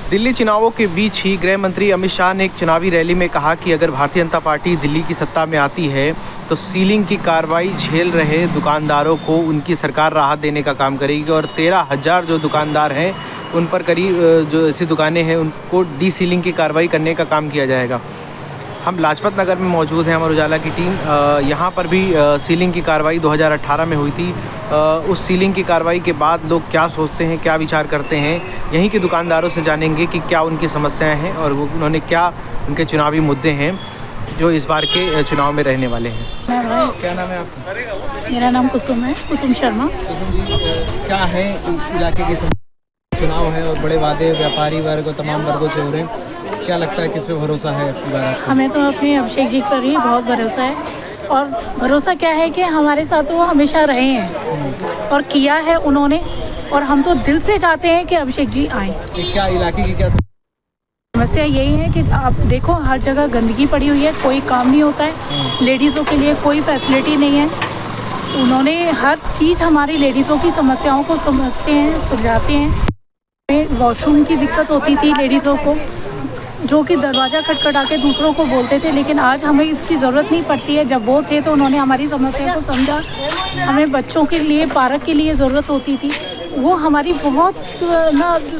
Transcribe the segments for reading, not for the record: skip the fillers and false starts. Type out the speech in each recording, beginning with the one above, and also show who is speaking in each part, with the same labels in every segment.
Speaker 1: दिल्ली चुनावों के बीच ही गृह मंत्री अमित शाह ने एक चुनावी रैली में कहा कि अगर भारतीय जनता पार्टी दिल्ली की सत्ता में आती है तो सीलिंग की कार्रवाई झेल रहे दुकानदारों को उनकी सरकार राहत देने का काम करेगी और 13,000 जो दुकानदार हैं उन पर करीब जो ऐसी दुकानें हैं उनको डी सीलिंग की कार्रवाई करने का काम किया जाएगा। हम लाजपत नगर में मौजूद हैं, अमर उजाला की टीम यहाँ पर भी सीलिंग की कार्रवाई 2018 में हुई थी। उस सीलिंग की कार्रवाई के बाद लोग क्या सोचते हैं, क्या विचार करते हैं, यहीं के दुकानदारों से जानेंगे कि क्या उनकी समस्याएं हैं और उन्होंने क्या उनके चुनावी मुद्दे हैं जो इस बार के चुनाव में रहने वाले हैं। क्या नाम है आपका?
Speaker 2: मेरा नाम कुसुम है, कुसुम शर्मा।
Speaker 1: कुसुम जी, क्या है इलाके के चुनाव है और बड़े वादे व्यापारी वर्ग और तमाम वर्गों से हो रहे हैं, क्या लगता है किस पे भरोसा है आपकी बार?
Speaker 2: हमें तो अपने अभिषेक जी पर ही बहुत भरोसा है और भरोसा क्या है कि हमारे साथ वो हमेशा रहे हैं और किया है उन्होंने, और हम तो दिल से चाहते हैं कि अभिषेक जी आएँ।
Speaker 1: क्या इलाके की क्या
Speaker 2: समस्या यही है कि आप देखो हर जगह गंदगी पड़ी हुई है, कोई काम नहीं होता है, लेडीज़ों के लिए कोई फैसिलिटी नहीं है। उन्होंने हर चीज़ हमारी लेडीज़ों की समस्याओं को समझते हैं, सुलझाते हैं। वॉशरूम की दिक्कत होती थी लेडीज़ों को, जो कि दरवाज़ा खटखटा के दूसरों को बोलते थे, लेकिन आज हमें इसकी ज़रूरत नहीं पड़ती है। जब वो थे तो उन्होंने हमारी समस्या को समझा। हमें बच्चों के लिए पार्क के लिए ज़रूरत होती थी, वो हमारी बहुत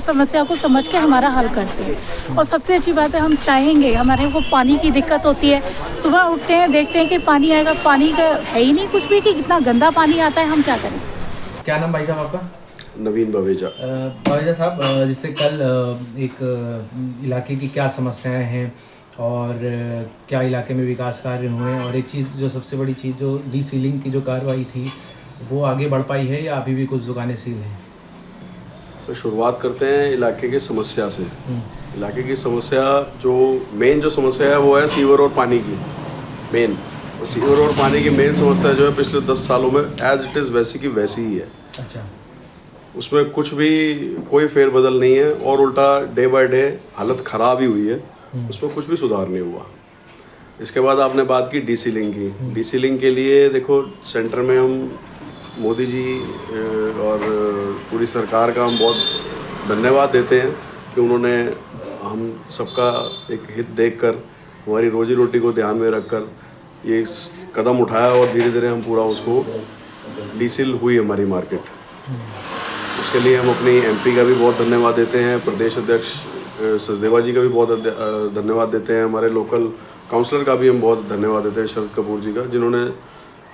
Speaker 2: समस्या को समझ के हमारा हल करते हैं। और सबसे अच्छी बात है, हम चाहेंगे, हमारे को पानी की दिक्कत होती है, सुबह उठते हैं देखते हैं कि पानी आएगा, पानी का है ही नहीं कुछ भी, कि कितना गंदा पानी आता है, हम क्या करें।
Speaker 1: क्या नाम भाई साहब आपका?
Speaker 3: नवीन बवेजा।
Speaker 1: बवेजा साहब, जिससे कल एक इलाके की क्या समस्याएं हैं और क्या इलाके में विकास कार्य हुए हैं, और एक चीज़ जो सबसे बड़ी चीज़ जो डी सीलिंग की जो कार्रवाई थी वो आगे बढ़ पाई है या अभी भी कुछ दुकानें सील हैं?
Speaker 3: तो शुरुआत करते हैं इलाके की समस्या से। इलाके की समस्या जो मेन जो समस्या है वो है सीवर और पानी की मेन। सीवर और पानी की मेन समस्या जो है पिछले 10 सालों में एज इट इज़ वैसी की वैसी ही है।
Speaker 1: अच्छा,
Speaker 3: उसमें कुछ भी कोई फेरबदल नहीं है और उल्टा डे बाय डे हालत ख़राब ही हुई है, उसमें कुछ भी सुधार नहीं हुआ। इसके बाद आपने बात की डी सीलिंग की। डी सीलिंग के लिए देखो सेंटर में हम मोदी जी और पूरी सरकार का हम बहुत धन्यवाद देते हैं कि उन्होंने हम सबका एक हित देखकर हमारी रोजी रोटी को ध्यान में रखकर ये कदम उठाया और धीरे धीरे हम पूरा उसको डीसील हुई हमारी मार्केट। उसके लिए हम अपनी एमपी का भी बहुत धन्यवाद देते हैं, प्रदेश अध्यक्ष सचदेवा जी का भी बहुत धन्यवाद देते हैं, हमारे लोकल काउंसलर का भी हम बहुत धन्यवाद देते हैं, शरद कपूर जी का, जिन्होंने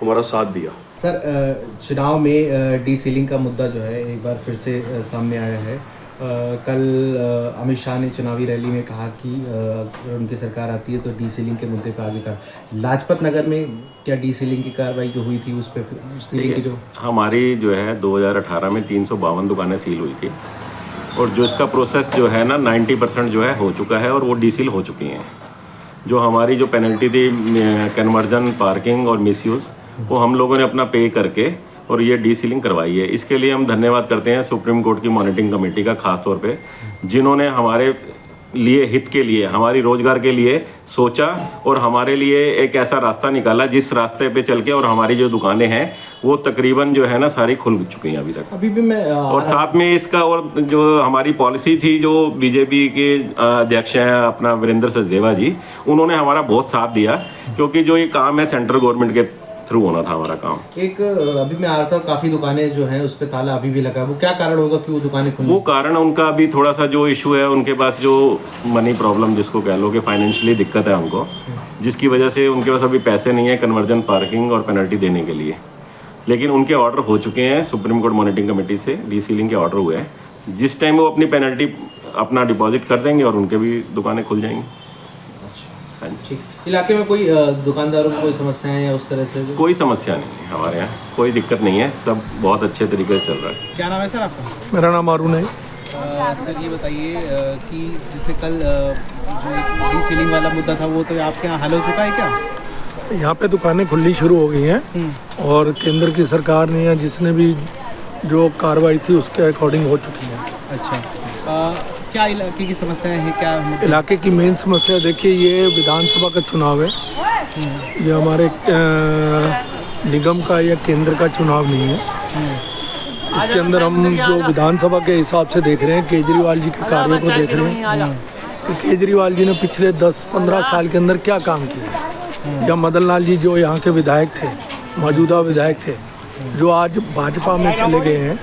Speaker 3: हमारा साथ दिया।
Speaker 1: सर, चुनाव में डी सीलिंग का मुद्दा जो है एक बार फिर से सामने आया है। कल अमित शाह ने चुनावी रैली में कहा कि अगर उनकी सरकार आती है तो डी सीलिंग के मुद्दे पर आगे का। लाजपत नगर में क्या डी सीलिंग की कार्रवाई जो हुई थी उस पर सीलिंग की जो
Speaker 4: हमारी जो है 2018 में 352 दुकानें सील हुई थी और जो इसका प्रोसेस जो है ना 90% जो है हो चुका है और वो डी सील हो चुकी हैं। जो हमारी जो पेनल्टी थी कन्वर्जन, पार्किंग और मिसयूज़, वो हम लोगों ने अपना पे करके और ये डी सीलिंग करवाई है। इसके लिए हम धन्यवाद करते हैं सुप्रीम कोर्ट की मॉनिटरिंग कमेटी का, खास तौर पे जिन्होंने हमारे लिए हित के लिए, हमारी रोजगार के लिए सोचा और हमारे लिए एक ऐसा रास्ता निकाला जिस रास्ते पे चल के और हमारी जो दुकानें हैं वो तकरीबन जो है ना सारी खुल चुकी हैं अभी तक।
Speaker 1: अभी भी मैं
Speaker 4: और साथ में इसका और जो हमारी पॉलिसी थी, जो बीजेपी के अध्यक्ष हैं अपना वीरेंद्र सचदेवा जी, उन्होंने हमारा बहुत साथ दिया, क्योंकि जो ये काम है सेंट्रल गवर्नमेंट के थ्रू होना था हमारा काम।
Speaker 1: एक अभी मैं आ रहा था, काफ़ी दुकानें जो हैं उस पर ताला अभी भी लगा है, वो क्या कारण होगा कि वो दुकानें खुली?
Speaker 4: वो कारण उनका अभी थोड़ा सा जो इशू है, उनके पास जो मनी प्रॉब्लम जिसको कह लो कि फाइनेंशियली दिक्कत है उनको, जिसकी वजह से उनके पास अभी पैसे नहीं है कन्वर्जन, पार्किंग और पेनल्टी देने के लिए। लेकिन उनके ऑर्डर हो चुके हैं सुप्रीम कोर्ट मॉनिटरिंग कमेटी से, डी सीलिंग के ऑर्डर हुए हैं। जिस टाइम वो अपनी पेनल्टी अपना डिपॉजिट कर देंगे और उनके भी दुकानें खुल जाएंगी।
Speaker 1: ठीक, इलाके में कोई दुकानदारों को कोई समस्या है या उस तरह से?
Speaker 4: कोई समस्या नहीं है हमारे यहाँ, कोई दिक्कत नहीं है, सब बहुत अच्छे तरीके से चल रहा है।
Speaker 1: क्या नाम है सर आपका?
Speaker 5: मेरा नाम अरुण है।
Speaker 1: सर ये बताइए कि जिससे कल जो डी सीलिंग वाला मुद्दा था वो तो आपके यहाँ हल हो चुका है क्या?
Speaker 5: यहाँ पे दुकानें खुलनी शुरू हो गई हैं और केंद्र की सरकार ने या जिसने भी जो कार्रवाई थी उसके अकॉर्डिंग हो चुकी है।
Speaker 1: अच्छा, क्या इलाके की समस्याएं हैं? क्या
Speaker 5: इलाके की मेन समस्या देखिए, ये विधानसभा का चुनाव है, ये हमारे निगम का या केंद्र का चुनाव नहीं है। इसके अंदर हम जो विधानसभा के हिसाब से देख रहे हैं, केजरीवाल जी के कार्यों को देख रहे हैं कि केजरीवाल जी ने पिछले 10-15 साल के अंदर क्या काम किया, या मदन लाल जी जो यहाँ के विधायक थे, मौजूदा विधायक थे, जो आज भाजपा में चले गए हैं,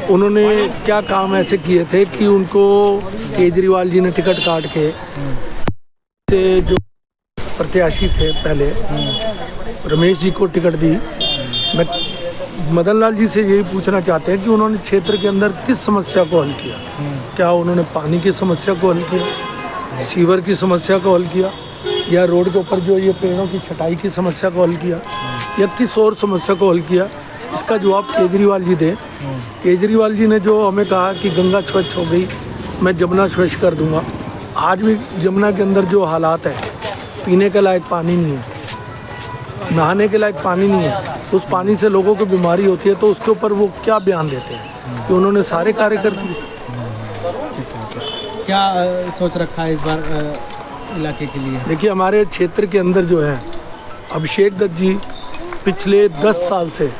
Speaker 5: उन्होंने क्या काम ऐसे किए थे कि उनको केजरीवाल जी ने टिकट काट के से जो प्रत्याशी थे पहले रमेश जी को टिकट दी। मैं मदन लाल जी से यही पूछना चाहते हैं कि उन्होंने क्षेत्र के अंदर किस समस्या को हल किया। क्या उन्होंने पानी की समस्या को हल किया, सीवर की समस्या को हल किया, या रोड के ऊपर जो ये पेड़ों की छटाई की समस्या को हल किया, या किस और समस्या को हल किया? इसका जवाब केजरीवाल जी दें। केजरीवाल जी ने जो हमें कहा कि गंगा स्वच्छ हो गई, मैं जमुना स्वच्छ कर दूंगा। आज भी जमुना के अंदर जो हालात है, पीने के लायक पानी नहीं है, नहाने के लायक पानी नहीं है, उस पानी से लोगों को बीमारी होती है, तो उसके ऊपर वो क्या बयान देते हैं कि उन्होंने सारे कार्य कर दिए।
Speaker 1: क्या सोच रखा है इस बार इलाके के लिए?
Speaker 5: देखिए, हमारे क्षेत्र के अंदर जो है अभिषेक दत्त जी पिछले 10 साल से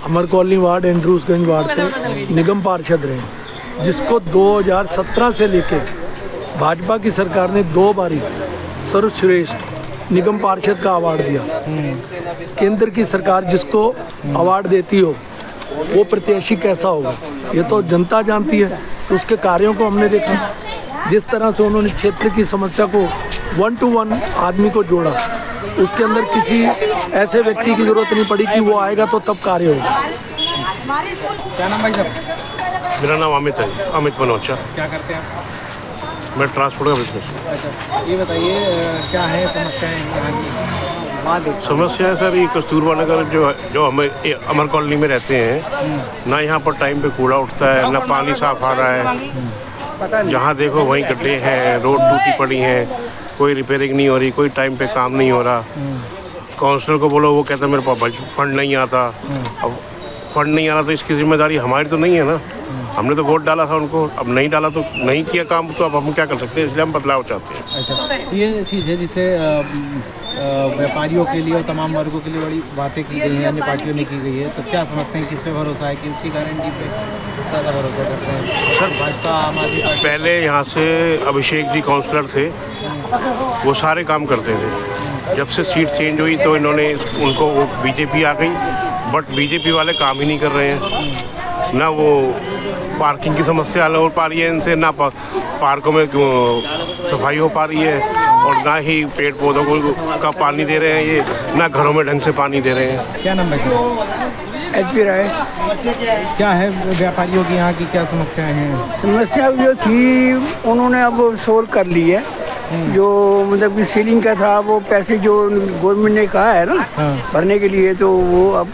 Speaker 5: अमर कॉलोनी वार्ड, एंड्रूसगंज वार्ड से निगम पार्षद रहे, जिसको 2017 से लेके भाजपा की सरकार ने 2 बारी सर्वश्रेष्ठ निगम पार्षद का अवार्ड दिया। केंद्र की सरकार जिसको अवार्ड देती हो, वो प्रत्याशी कैसा होगा ये तो जनता जानती है। तो उसके कार्यों को हमने देखा, जिस तरह से उन्होंने क्षेत्र की समस्या को 1 to 1 आदमी को जोड़ा, उसके अंदर किसी ऐसे व्यक्ति की जरूरत नहीं पड़ी कि वो आएगा तो तब कार्य होगा।
Speaker 1: क्या नाम भाई साहब?
Speaker 6: मेरा नाम अमित है, अमित मनोचा।
Speaker 1: क्या करते हैं आप?
Speaker 6: मैं ट्रांसपोर्ट का बिजनेस।
Speaker 1: अच्छा, ये बताइए क्या है समस्याएं यहाँ की?
Speaker 6: समस्या है सर, ये कस्तूरबा नगर जो हमें अमर कॉलोनी में रहते हैं ना, यहाँ पर टाइम पे कूड़ा उठता है, ना पानी साफ आ रहा है, जहाँ देखो वहीं गड्ढे हैं, रोड टूटी पड़ी हैं, कोई रिपेयरिंग नहीं हो रही, कोई टाइम पे काम नहीं हो रहा। काउंसलर को बोलो, वो कहता है मेरे पास फंड नहीं आता। अब फंड नहीं आ रहा तो इसकी जिम्मेदारी हमारी तो नहीं है ना, हमने तो वोट डाला था उनको, अब नहीं डाला तो नहीं किया काम, तो अब हम क्या कर सकते हैं, इसलिए हम बदलाव चाहते हैं।
Speaker 1: अच्छा, ये चीज़ है जिससे व्यापारियों के लिए और तमाम वर्गों के लिए बड़ी बातें की गई हैं, अन्य पार्टियों ने की गई है, तो क्या समझते हैं किस पे भरोसा है, कि इसकी गारंटी पे ज़्यादा भरोसा करते हैं?
Speaker 6: सर,
Speaker 1: भाजपा, आम आदमी पार्टी?
Speaker 6: पहले यहाँ से अभिषेक जी काउंसलर थे, वो सारे काम करते थे। जब से सीट चेंज हुई तो इन्होंने उनको बीजेपी आ गई, बट बीजेपी वाले काम ही नहीं कर रहे हैं। ना वो पार्किंग की समस्या हल हो पा रही है इनसे, ना पार्कों में सफाई हो पा रही है, और ना ही पेड़ पौधों को का पानी दे रहे हैं ये, ना घरों में ढंग से पानी दे रहे हैं।
Speaker 1: क्या नाम है?
Speaker 7: एचपी राय।
Speaker 1: क्या है व्यापारियों की यहाँ की क्या समस्याएं हैं?
Speaker 7: समस्या जो थी उन्होंने अब सोल्व कर ली है। जो मतलब कि सीलिंग का था, वो पैसे जो गवर्नमेंट ने कहा है ना भरने के लिए, तो वो अब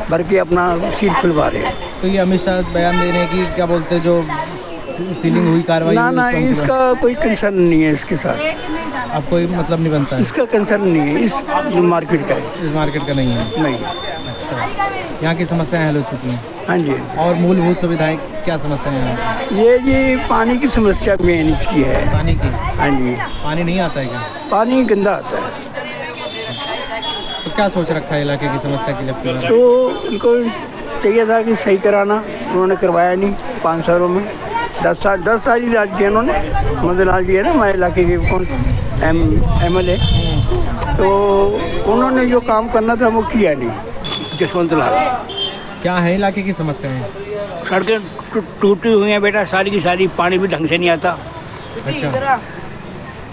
Speaker 7: भर के अपना सील खुलवा रहे हैं।
Speaker 1: तो ये अमित शाह बयान दे रहे हैं कि क्या बोलते हैं, जो सीलिंग हुई कार्रवाई
Speaker 7: ना इसका कोई कंसर्न नहीं है इसके साथ।
Speaker 1: अब कोई मतलब नहीं बनता है?
Speaker 7: इसका कंसर्न नहीं है, इस मार्केट का है।
Speaker 1: इस मार्केट का नहीं है?
Speaker 7: नहीं।
Speaker 1: अच्छा, यहाँ की समस्याएं हल हो चुकी हैं?
Speaker 7: हाँ जी।
Speaker 1: और मूलभूत सुविधाएं क्या समस्याएं हैं?
Speaker 7: ये पानी की समस्या मेन इसकी है।
Speaker 1: पानी की?
Speaker 7: हाँ जी।
Speaker 1: पानी नहीं आता है क्या?
Speaker 7: पानी गंदा आता है।
Speaker 1: तो क्या सोच रखा है इलाके की समस्या के लिए?
Speaker 7: तो उनको चाहिए था कि सही कराना, उन्होंने करवाया नहीं 5 सालों में। 10 साल ही राज किया उन्होंने। मदन लाल जी है ना हमारे इलाके के MLA, तो उन्होंने जो काम करना था वो किया नहीं। जसवंत लाल।
Speaker 1: क्या है इलाके की समस्याएं?
Speaker 7: सड़कें टूटी हुई हैं बेटा, सारी की सारी, पानी भी ढंग से नहीं आता।
Speaker 1: अच्छा,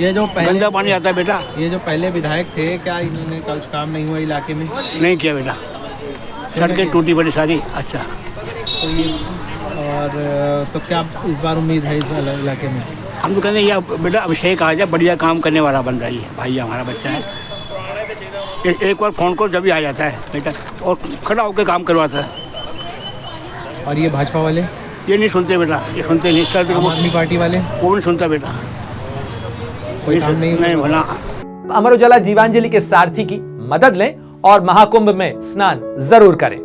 Speaker 1: ये जो पहले
Speaker 7: गंदा पानी आता है बेटा।
Speaker 1: ये जो पहले विधायक थे, क्या इन्होंने कुछ काम नहीं हुआ इलाके में?
Speaker 7: नहीं किया बेटा, सड़कें टूटी पड़ी सारी। अच्छा,
Speaker 1: तो ये और तो क्या इस बार उम्मीद है इस इलाके में?
Speaker 7: हम तो कहते हैं ये बेटा अभिषेक आ जाए, बढ़िया काम करने वाला बन रही है भाई, हमारा बच्चा है। एक बार फ़ोन कॉल जब भी आ जाता है बेटा, और खड़ा होकर काम करवाता है।
Speaker 1: और ये भाजपा वाले?
Speaker 7: ये नहीं सुनते बेटा, ये सुनते नहीं। सर
Speaker 1: आम आदमी पार्टी वाले?
Speaker 7: वो नहीं सुनता बेटा,
Speaker 1: कोई काम नहीं
Speaker 7: बना।
Speaker 8: अमर उजाला जीवांजलि के सारथी की मदद लें और महाकुंभ में स्नान जरूर करें।